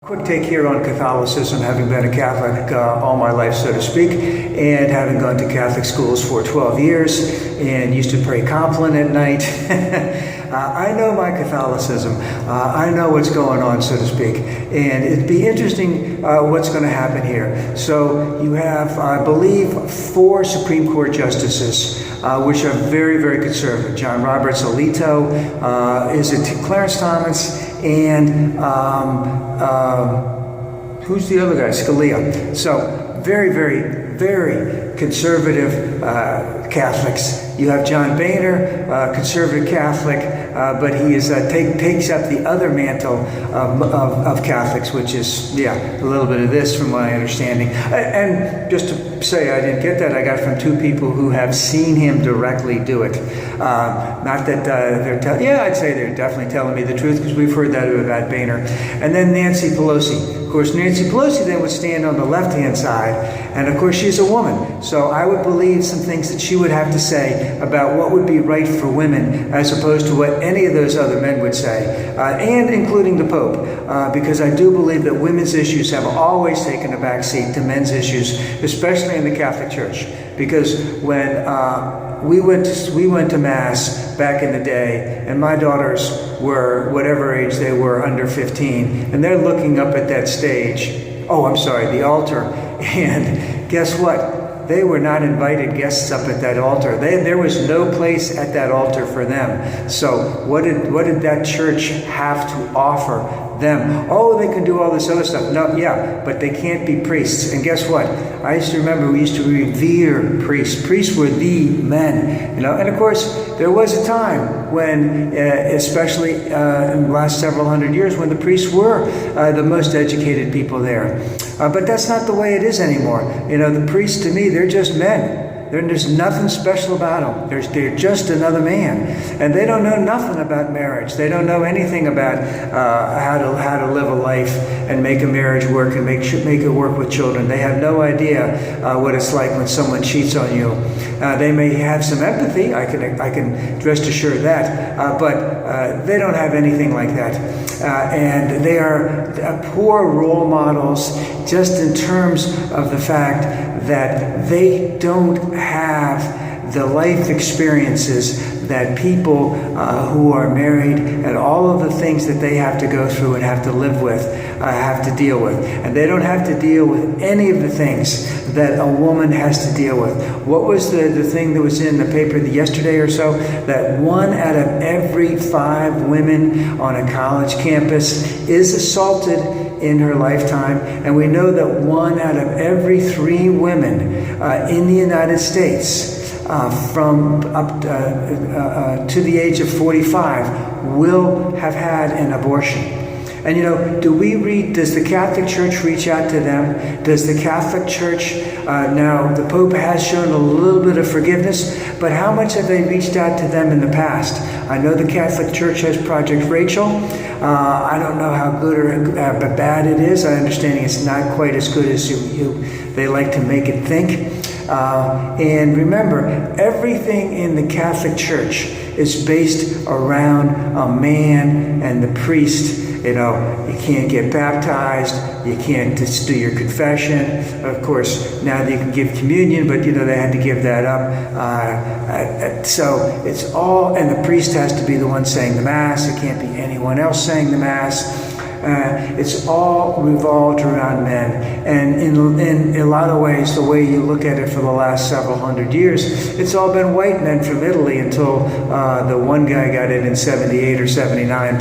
Quick take here on Catholicism, having been a Catholic all my life, so to speak, and having gone to Catholic schools for 12 years and used to pray Compline at night. I know my Catholicism. I know what's going on, so to speak. And it'd be interesting what's going to happen here. So you have, I believe, 4 Supreme Court justices, which are very, very conservative. John Roberts Alito, is it Clarence Thomas, and who's the other guy? Scalia. So very, very, very conservative Catholics. You have John Boehner, conservative Catholic, but he is takes up the other mantle of Catholics, which is, a little bit of this from my understanding. And just to say, I didn't get that. I got from 2 people who have seen him directly do it. Not that they're I'd say they're definitely telling me the truth, because we've heard that about Boehner. And then Nancy Pelosi. Of course, Nancy Pelosi then would stand on the left-hand side, and of course she's a woman. So I would believe some things that she would have to say about what would be right for women, as opposed to what any of those other men would say, and including the Pope, because I do believe that women's issues have always taken a back seat to men's issues, especially in the Catholic Church. Because when we went to Mass back in the day, and my daughters were whatever age they were, under 15, and they're looking up at that stage, the altar, and guess what? They were not invited guests up at that altar. There was no place at that altar for them. So what did that church have to offer them? Oh, they can do all this other stuff. No, but they can't be priests. And guess what? I used to remember we used to revere priests. Priests were the men, And of course, there was a time when, especially in the last several hundred years, when the priests were the most educated people there. But that's not the way it is anymore. The priests, to me, they're just men. There's nothing special about them. They're just another man, and they don't know nothing about marriage. They don't know anything about how to live a life and make a marriage work and make it work with children. They have no idea what it's like when someone cheats on you. They may have some empathy. I can rest assured that, but they don't have anything like that, and they are poor role models, just in terms of the fact that they don't have the life experiences that people who are married, and all of the things that they have to go through and have to live with, have to deal with. And they don't have to deal with any of the things that a woman has to deal with. What was the thing that was in the paper yesterday or so? That 1 out of every 5 women on a college campus is assaulted in her lifetime, and we know that 1 out of every 3 women in the United States from up to the age of 45 will have had an abortion. And does the Catholic Church reach out to them? Does the Catholic Church, now the Pope has shown a little bit of forgiveness, but how much have they reached out to them in the past? I know the Catholic Church has Project Rachel. I don't know how good or bad it is. I understand it's not quite as good as they like to make it think. And remember, everything in the Catholic Church is based around a man and the priest. You can't get baptized. You can't just do your confession. Of course, now you can give communion, but they had to give that up. So it's all, and the priest has to be the one saying the Mass. It can't be anyone else saying the Mass. It's all revolved around men, and in a lot of ways, the way you look at it for the last several hundred years, it's all been white men from Italy until the one guy got it in 78 or 79,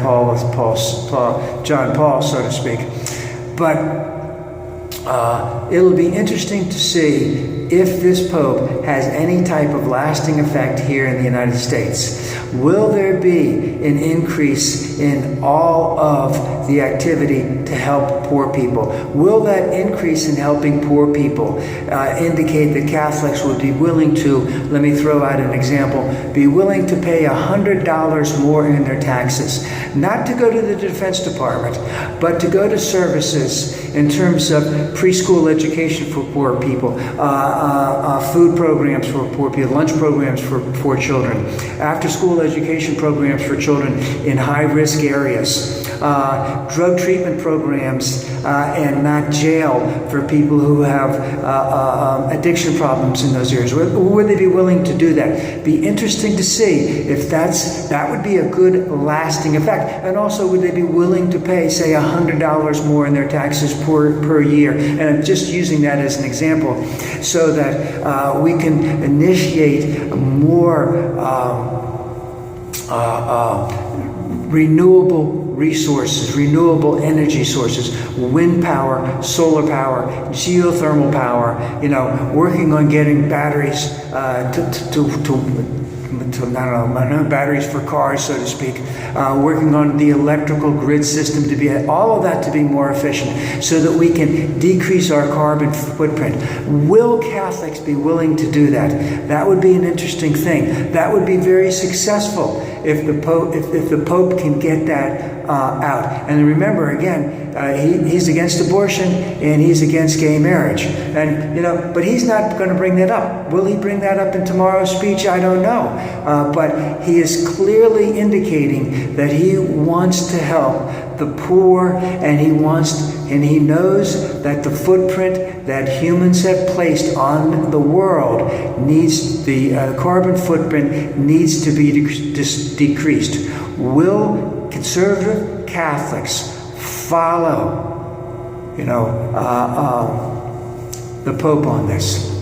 John Paul, so to speak. But it'll be interesting to see if this Pope has any type of lasting effect here in the United States. Will there be an increase in all of the activity to help poor people? Will that increase in helping poor people indicate that Catholics would be willing to, let me throw out an example, be willing to pay $100 more in their taxes, not to go to the Defense Department, but to go to services in terms of preschool education for poor people, food programs for poor people, lunch programs for poor children, after-school education programs for children in high-risk areas, drug treatment programs and not jail for people who have addiction problems in those areas. Would they be willing to do that? Be interesting to see if that would be a good lasting effect. And also, would they be willing to pay, say, $100 more in their taxes per year? And I'm just using that as an example so that we can initiate more renewable resources, renewable energy sources, wind power, solar power, geothermal power, working on getting batteries batteries for cars, so to speak, working on the electrical grid system to be, all of that to be more efficient so that we can decrease our carbon footprint. Will Catholics be willing to do that? That would be an interesting thing. That would be very successful if the Pope can get that out. And remember, again, he's against abortion and he's against gay marriage. And, but he's not going to bring that up. Will he bring that up in tomorrow's speech? I don't know. But he is clearly indicating that he wants to help the poor, and he knows that the footprint that humans have placed on the world the carbon footprint needs to be decreased. Will conservative Catholics follow, the Pope on this?